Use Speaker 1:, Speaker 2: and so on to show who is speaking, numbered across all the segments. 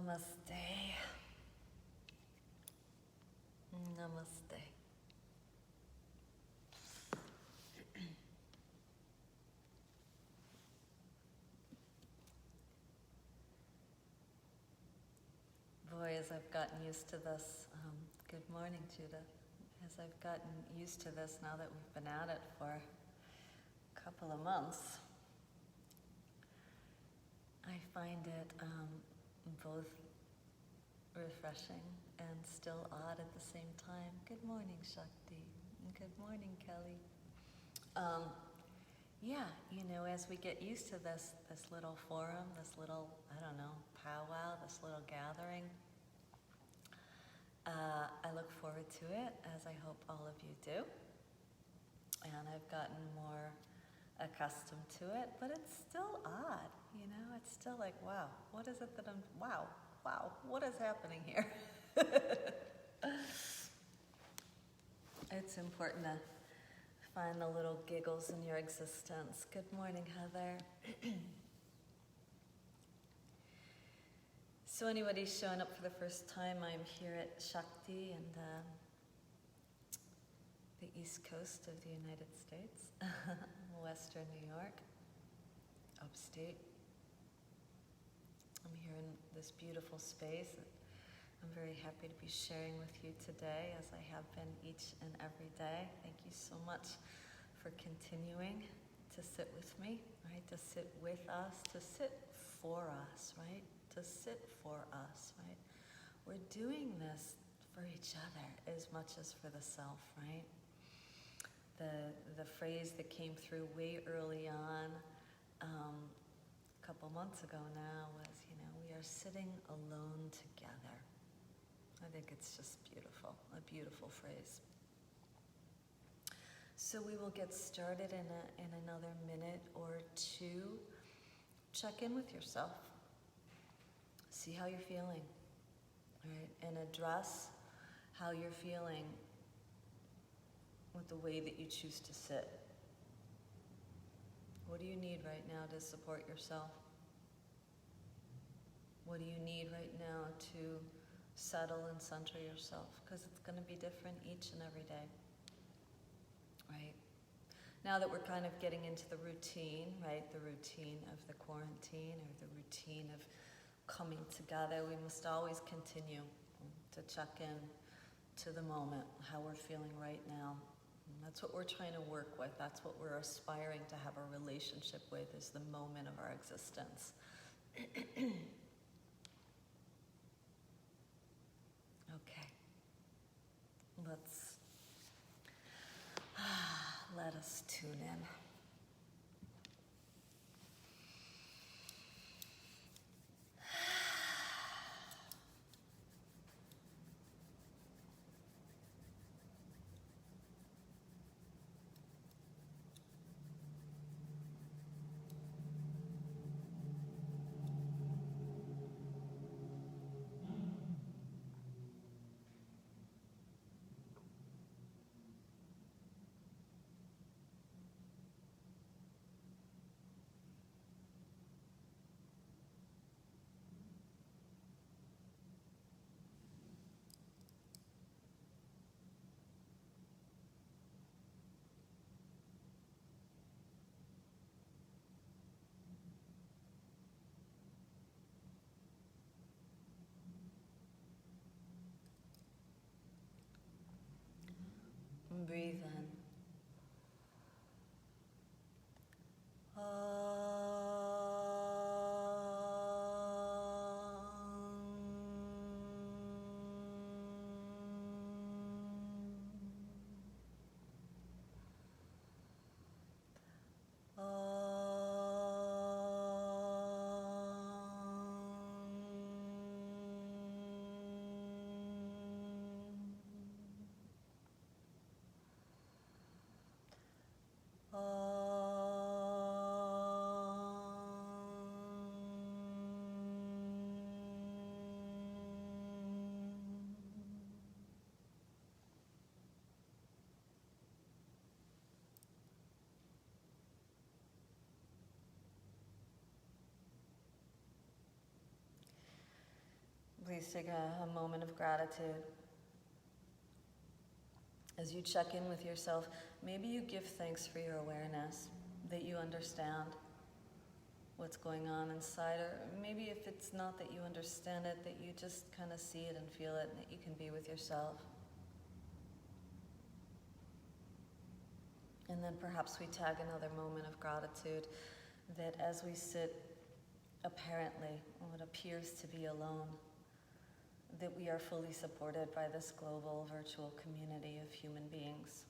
Speaker 1: Namaste. Namaste. Boy, as I've gotten used to this, good morning, Judith. As I've gotten used to this now that we've been at it for a couple of months, I find it both refreshing and still odd at the same time. Good morning, Shakti. And good morning, Kelly. As we get used to this little forum, this little, powwow, this little gathering, I look forward to it, as I hope all of you do. And I've gotten more accustomed to it, but it's still odd, It's still like, wow, what is it that wow, what is happening here? It's important to find the little giggles in your existence. Good morning, Heather. So anybody showing up for the first time, I'm here at Shakti in the East Coast of the United States, Western New York, upstate. I'm here in this beautiful space. I'm very happy to be sharing with you today, as I have been each and every day. Thank you so much for continuing to sit with me, right? To sit with us, to sit for us, right? To sit for us, right? We're doing this for each other as much as for the self, right? The phrase that came through way early on, a couple months ago now, was, we are sitting alone together. I think it's just beautiful, a beautiful phrase. So we will get started in another minute or two. Check in with yourself. See how you're feeling, right? And address how you're feeling with the way that you choose to sit. What do you need right now to support yourself? What do you need right now to settle and center yourself? Because it's going to be different each and every day, right? Now that we're kind of getting into the routine, right? The routine of the quarantine, or the routine of coming together, we must always continue to check in to the moment, how we're feeling right now. And that's what we're trying to work with. That's what we're aspiring to have a relationship with, is the moment of our existence. Okay. Let us tune in. Breathe in. please take a moment of gratitude. As you check in with yourself, maybe you give thanks for your awareness, that you understand what's going on inside, or maybe if it's not that you understand it, that you just kind of see it and feel it, and that you can be with yourself. And then perhaps we tag another moment of gratitude, that as we sit apparently what appears to be alone, that we are fully supported by this global virtual community of human beings.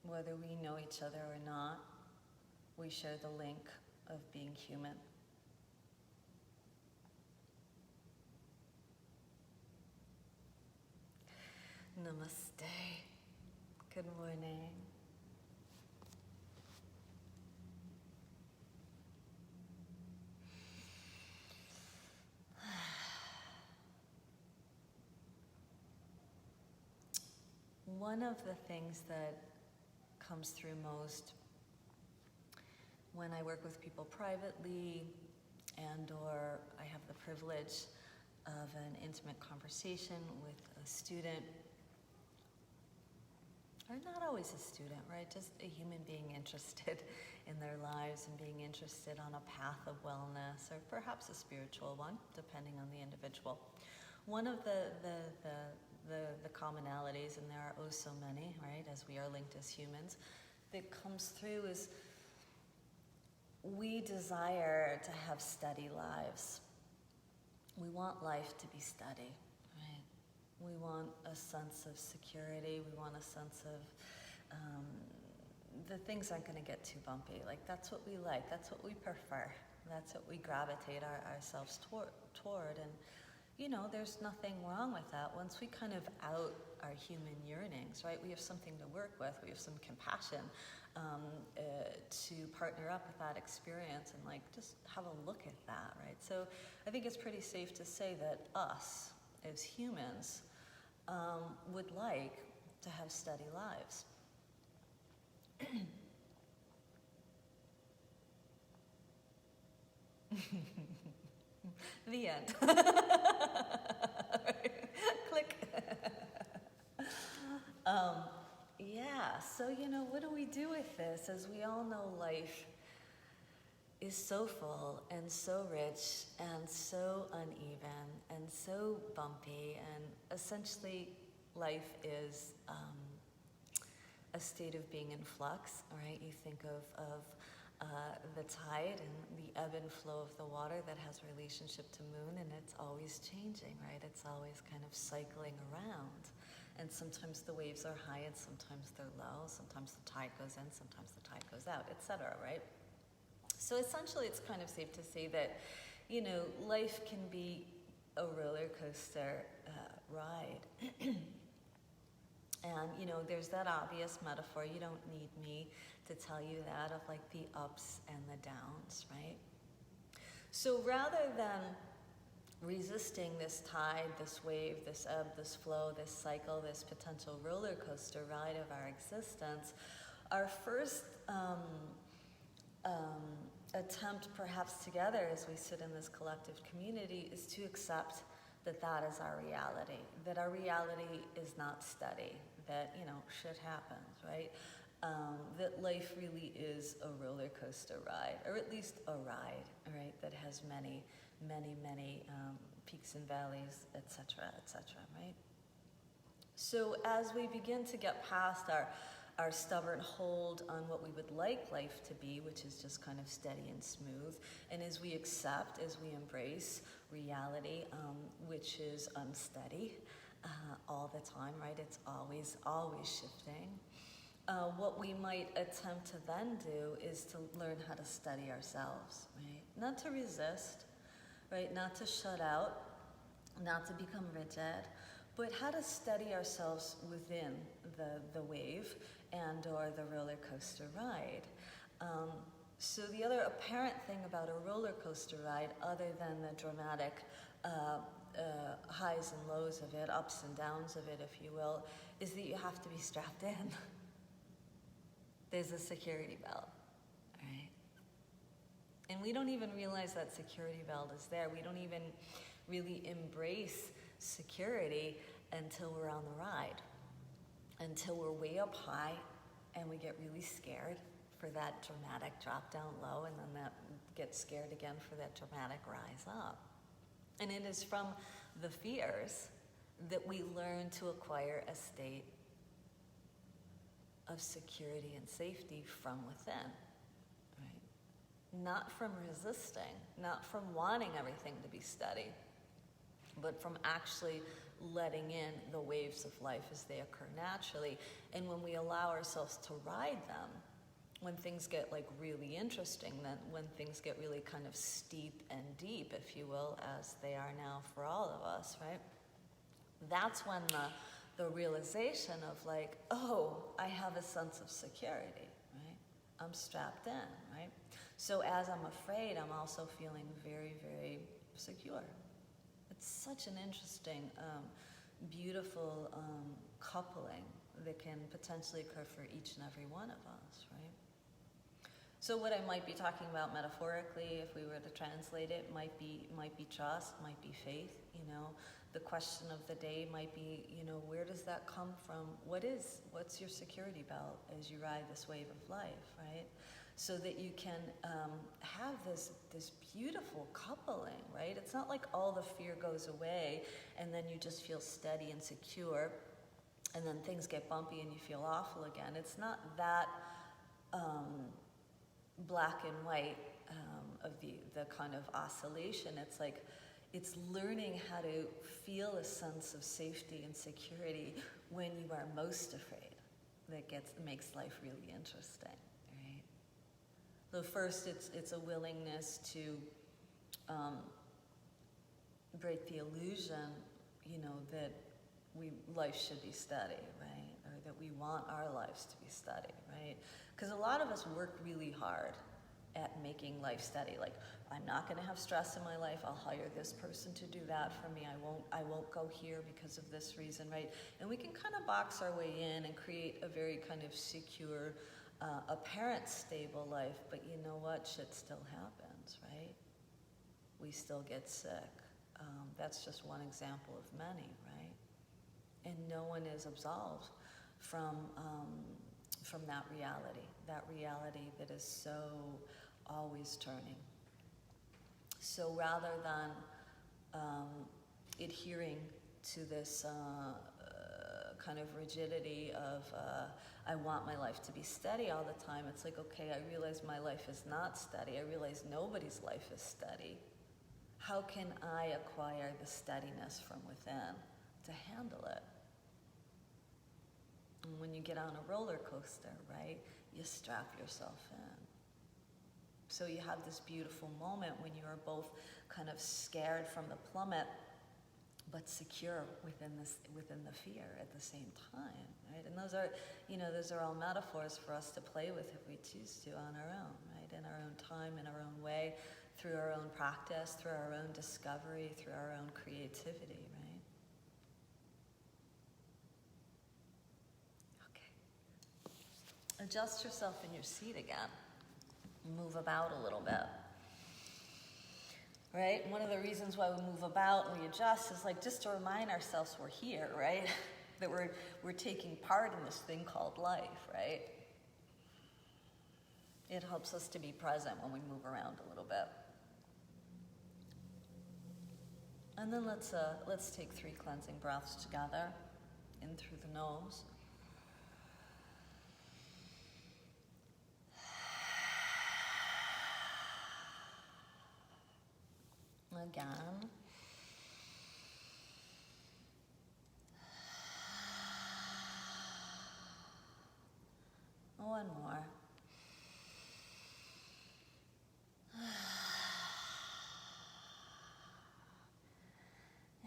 Speaker 1: Whether we know each other or not, we share the link of being human. Namaste. Good morning. One of the things that comes through most when I work with people privately and or I have the privilege of an intimate conversation with a student, or not always a student, right? Just a human being interested in their lives and being interested on a path of wellness, or perhaps a spiritual one, depending on the individual. One of the commonalities, and there are oh so many, right, as we are linked as humans, that comes through is we desire to have steady lives. We want life to be steady, right? We want a sense of security. We want a sense of the things aren't going to get too bumpy. Like, that's what we like. That's what we prefer. That's what we gravitate ourselves toward. And you know, there's nothing wrong with that. Once we kind of out our human yearnings, right, we have something to work with. We have some compassion to partner up with that experience and like just have a look at that, right? So I think it's pretty safe to say that us as humans would like to have steady lives. The end. Click. Yeah, so you know, what do we do with this? As we all know, life is so full and so rich and so uneven and so bumpy, and essentially life is a state of being in flux, right? You think of the tide and the ebb and flow of the water that has relationship to moon, and it's always changing, right? It's always kind of cycling around. And sometimes the waves are high and sometimes they're low. Sometimes the tide goes in, sometimes the tide goes out, etc., right? So essentially it's kind of safe to say that, you know, life can be a roller coaster ride. And, you know, there's that obvious metaphor, you don't need me to tell you that, of like the ups and the downs, right? So rather than resisting this tide, this wave, this ebb, this flow, this cycle, this potential roller coaster ride of our existence, our first attempt perhaps together as we sit in this collective community is to accept that that is our reality, that our reality is not steady, that, you know, shit happens, right? That life really is a roller coaster ride, or at least a ride, right, that has many peaks and valleys, etc., right? So as we begin to get past our stubborn hold on what we would like life to be, which is just kind of steady and smooth, and as we accept, as we embrace reality, which is unsteady all the time, right? It's always shifting. What we might attempt to then do is to learn how to steady ourselves, right? Not to resist, right? Not to shut out, not to become rigid, but how to steady ourselves within the wave and or the roller coaster ride. So the other apparent thing about a roller coaster ride, other than the dramatic highs and lows of it, ups and downs of it, if you will, is that you have to be strapped in. There's a security belt, right? And we don't even realize that security belt is there. We don't even really embrace security until we're on the ride, until we're way up high and we get really scared for that dramatic drop down low, and then that gets scared again for that dramatic rise up. And it is from the fears that we learn to acquire a state of security and safety from within, right? Not from resisting, not from wanting everything to be steady, but from actually letting in the waves of life as they occur naturally. And when we allow ourselves to ride them, when things get like really interesting, then when things get really kind of steep and deep, if you will, as they are now for all of us, right? That's when the realization of like, oh, I have a sense of security, right? I'm strapped in, right? So as I'm afraid, I'm also feeling very, very secure. It's such an interesting, beautiful coupling that can potentially occur for each and every one of us, right? So what I might be talking about metaphorically, if we were to translate it, might be trust, might be faith, you know. The question of the day might be, you know, where does that come from? What's your security belt as you ride this wave of life, right? So that you can have this beautiful coupling, right? It's not like all the fear goes away and then you just feel steady and secure and then things get bumpy and you feel awful again. It's not that black and white of the kind of oscillation. It's like, it's learning how to feel a sense of safety and security when you are most afraid. That makes life really interesting, right? So first, it's a willingness to break the illusion, you know, that life should be steady, right? Or that we want our lives to be steady, right? Because a lot of us work really hard at making life steady. Like, I'm not going to have stress in my life. I'll hire this person to do that for me. I won't go here because of this reason, right? And we can kind of box our way in and create a very kind of secure, apparent stable life. But you know what? Shit still happens, right? We still get sick. That's just one example of many, right? And no one is absolved from that reality that is so always turning. So rather than adhering to this kind of rigidity of I want my life to be steady all the time, it's like, okay, I realize my life is not steady. I realize nobody's life is steady. How can I acquire the steadiness from within to handle it? And when you get on a roller coaster, right, you strap yourself in. So you have this beautiful moment when you are both kind of scared from the plummet, but secure within the fear at the same time, right? And those are all metaphors for us to play with if we choose to on our own, right? In our own time, in our own way, through our own practice, through our own discovery, through our own creativity, right? Okay. Adjust yourself in your seat again. Move about a little bit. Right? One of the reasons why we move about and we adjust is like just to remind ourselves we're here, right? That we're taking part in this thing called life, right? It helps us to be present when we move around a little bit. And then let's take 3 cleansing breaths together, in through the nose. Again. One more.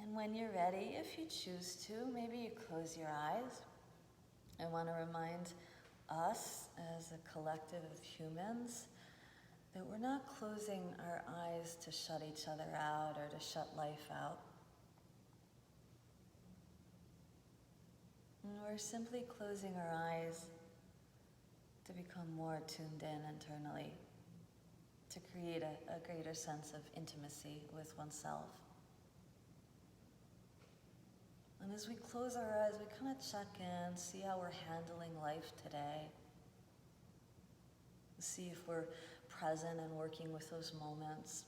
Speaker 1: And when you're ready, if you choose to, maybe you close your eyes. I want to remind us as a collective of humans that we're not closing our eyes to shut each other out or to shut life out. And we're simply closing our eyes to become more tuned in internally, to create a greater sense of intimacy with oneself. And as we close our eyes, we kind of check in, see how we're handling life today. See if we're present and working with those moments.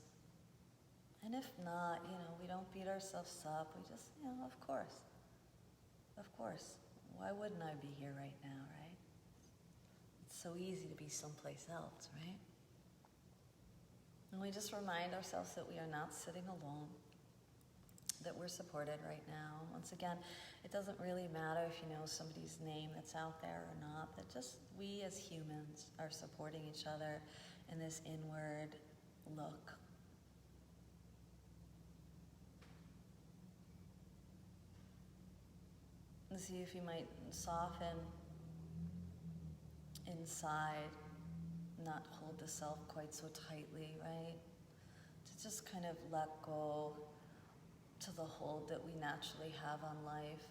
Speaker 1: And if not, we don't beat ourselves up. We just, of course. Why wouldn't I be here right now, right? It's so easy to be someplace else, right? And we just remind ourselves that we are not sitting alone, that we're supported right now. Once again, it doesn't really matter if you know somebody's name that's out there or not, that just we as humans are supporting each other in this inward look. And see if you might soften inside, not hold the self quite so tightly, right? To just kind of let go to the hold that we naturally have on life.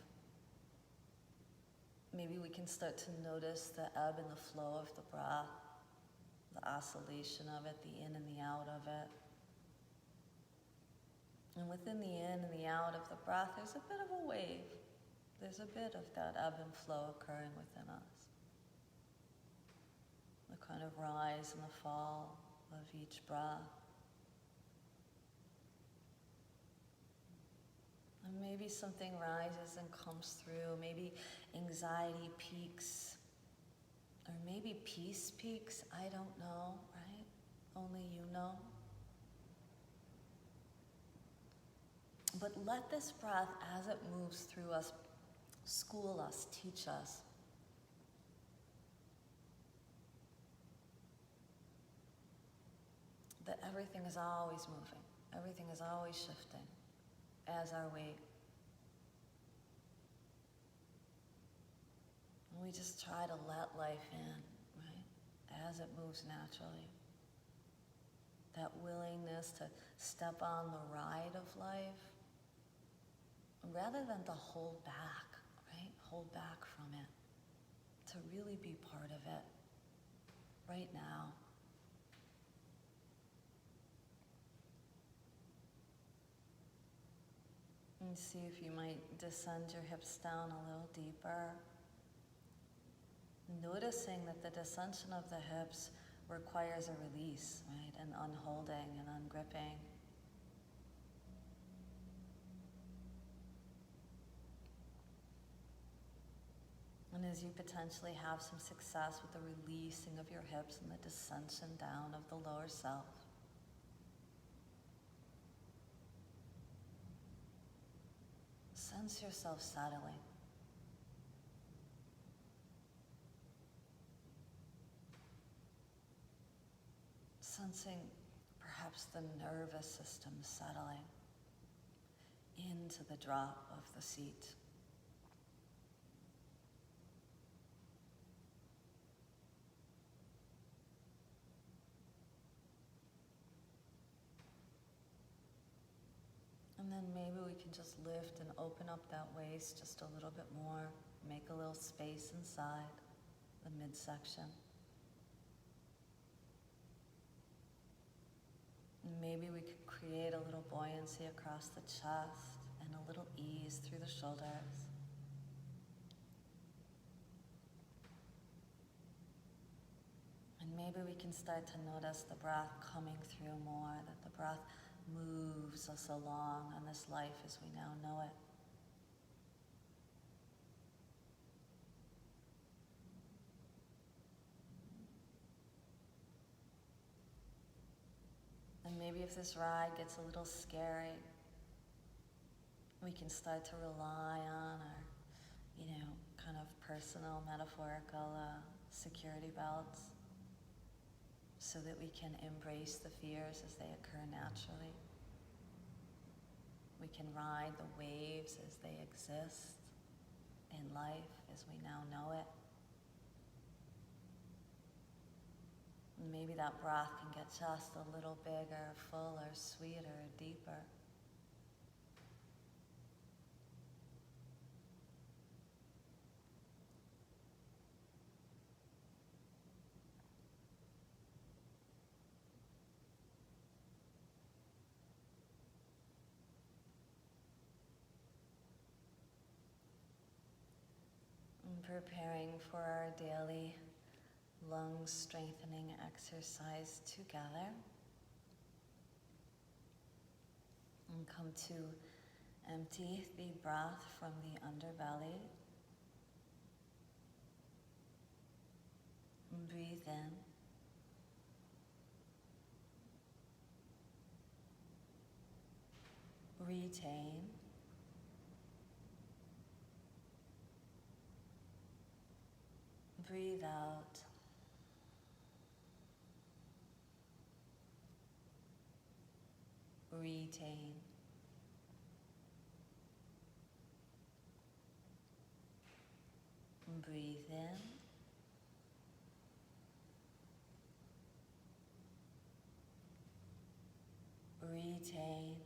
Speaker 1: Maybe we can start to notice the ebb and the flow of the breath, the oscillation of it, the in and the out of it. And within the in and the out of the breath, there's a bit of a wave. There's a bit of that ebb and flow occurring within us. The kind of rise and the fall of each breath. And maybe something rises and comes through. Maybe anxiety peaks. Or maybe peace peaks. I don't know, right? Only you know. But let this breath, as it moves through us, school us, teach us. That everything is always moving. Everything is always shifting. As are we. And we just try to let life in, right? As it moves naturally. That willingness to step on the ride of life, rather than to hold back, right? Hold back from it. To really be part of it. Right now. And see if you might descend your hips down a little deeper. Noticing that the descension of the hips requires a release, right? An unholding and ungripping. And as you potentially have some success with the releasing of your hips and the descension down of the lower self, sense yourself settling. Sensing perhaps the nervous system settling into the drop of the seat. And then maybe we can just lift and open up that waist just a little bit more. Make a little space inside the midsection. And maybe we could create a little buoyancy across the chest and a little ease through the shoulders. And maybe we can start to notice the breath coming through more, that the breath moves us along on this life as we now know it. And maybe if this ride gets a little scary, we can start to rely on our, kind of personal, metaphorical security belts so that we can embrace the fears as they occur naturally. We can ride the waves as they exist in life as we now know it. And maybe that breath can get just a little bigger, fuller, sweeter, deeper. preparing for our daily lung strengthening exercise together. And come to empty the breath from the underbelly. And breathe in. Retain. Breathe out. Retain. Breathe in. Retain.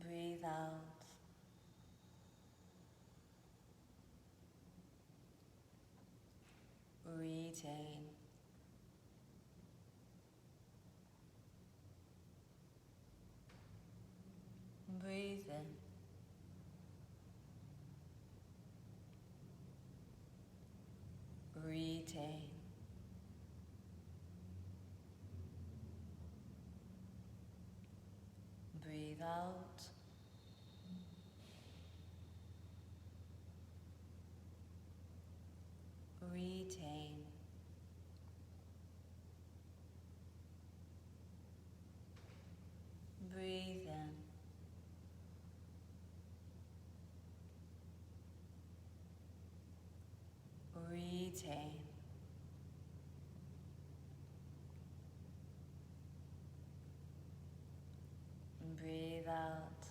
Speaker 1: Breathe out. Retain. Breathe in. Retain. Breathe out. Retain. Breathe in. Retain. Breathe out.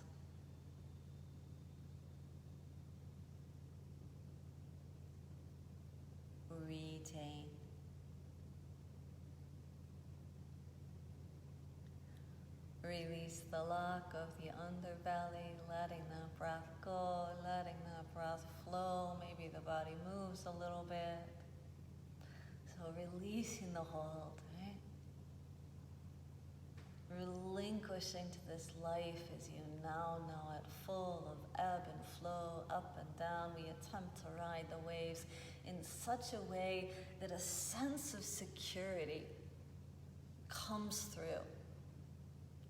Speaker 1: Retain. Release the lock of the underbelly, letting the breath go, letting the breath flow. Maybe the body moves a little bit. So releasing the hold, right? Relinquishing to this life as you now know it, full of ebb and flow, up and down. We attempt to ride the waves in such a way that a sense of security comes through.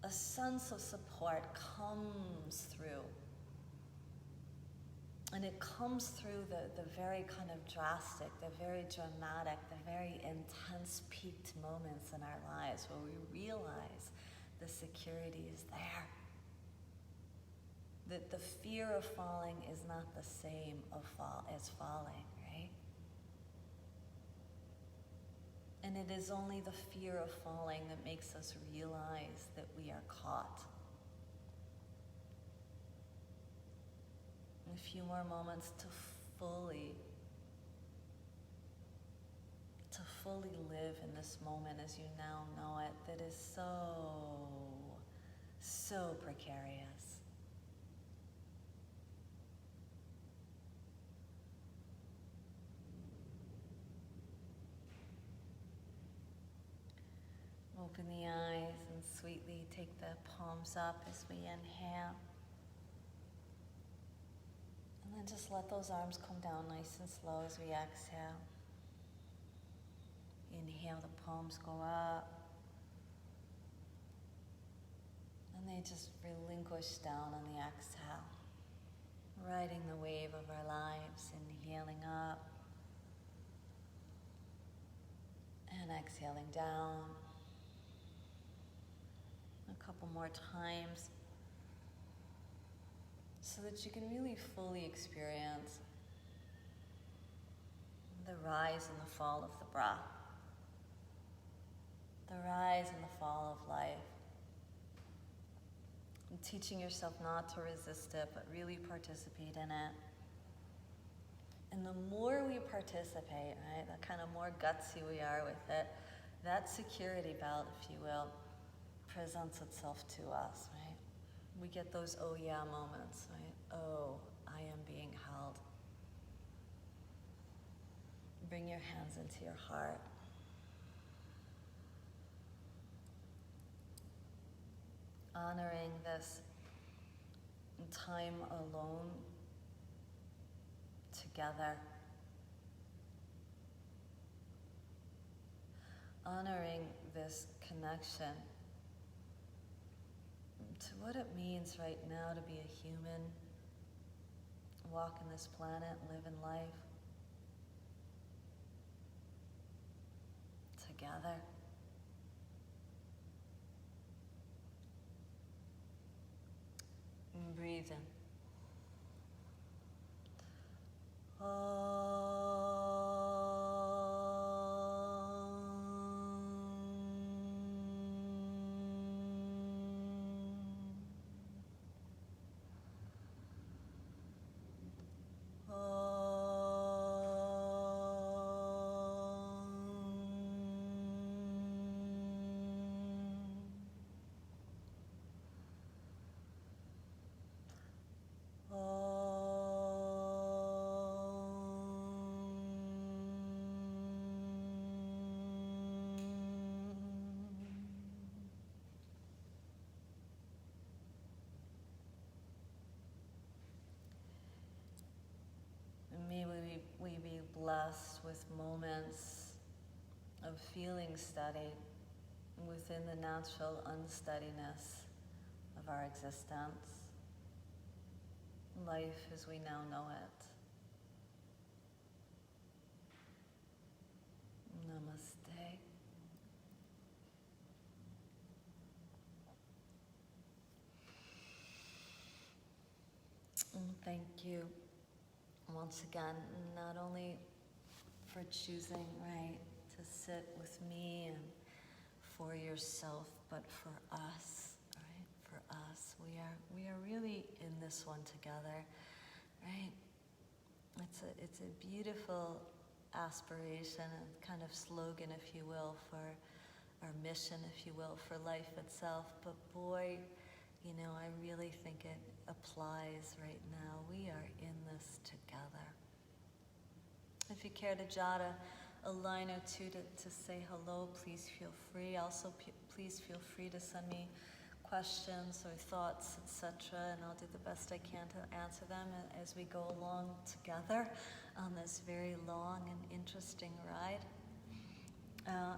Speaker 1: A sense of support comes through. And it comes through the very kind of drastic, the very dramatic, the very intense peaked moments in our lives where we realize the security is there. That the fear of falling is not the same as falling, right? And it is only the fear of falling that makes us realize that we are caught. A few more moments to fully live in this moment as you now know it, that is so precarious. Open the eyes and sweetly take the palms up as we inhale. And then just let those arms come down nice and slow as we exhale. Inhale, the palms go up. And they just relinquish down on the exhale. Riding the wave of our lives, inhaling up. And exhaling down. A couple more times. So that you can really fully experience the rise and the fall of the breath. The rise and the fall of life. And teaching yourself not to resist it, but really participate in it. And the more we participate, right, the kind of more gutsy we are with it, that security belt, if you will, presents itself to us, right? We get those oh yeah moments, right? Oh, I am being held. Bring your hands into your heart. Honoring this time alone together, honoring this connection to what it means right now to be a human, walk on this planet, live in life together. And breathe in. May we be blessed with moments of feeling steady within the natural unsteadiness of our existence, life as we now know it. Namaste. Thank you once again, not only for choosing, right, to sit with me and for yourself, but for us, right? For us, we are really in this one together, right? It's a beautiful aspiration, a kind of slogan, if you will, for our mission, if you will, for life itself. But boy, you know, I really think it applies right now. We are in this together. If you care to jot a line or two to say hello, please feel free. Also, please feel free to send me questions or thoughts, etc., and I'll do the best I can to answer them as we go along together on this very long and interesting ride.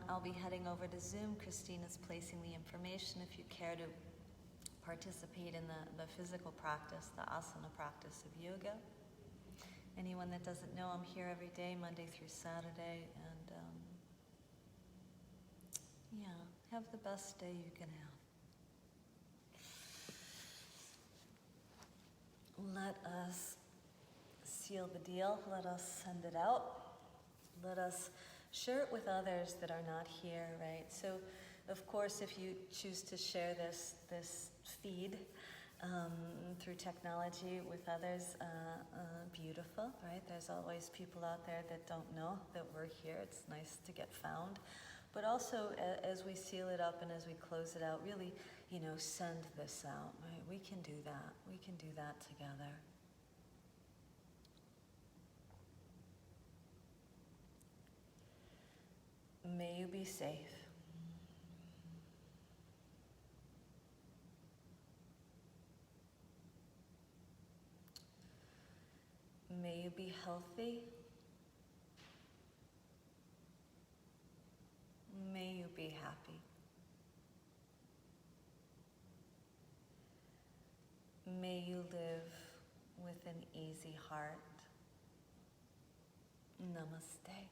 Speaker 1: I'll be heading over to Zoom. Christina's placing the information if you care to participate in the physical practice, the asana practice of yoga. Anyone that doesn't know, I'm here every day, Monday through Saturday, and have the best day you can have. Let us seal the deal. Let us send it out. Let us share it with others that are not here, right? So, of course, if you choose to share this feed through technology with others, beautiful, right? There's always people out there that don't know that we're here. It's nice to get found. But also, as we seal it up and as we close it out, really, you know, send this out, right? We can do that. We can do that together. May you be safe. May you be healthy. May you be happy. May you live with an easy heart. Namaste.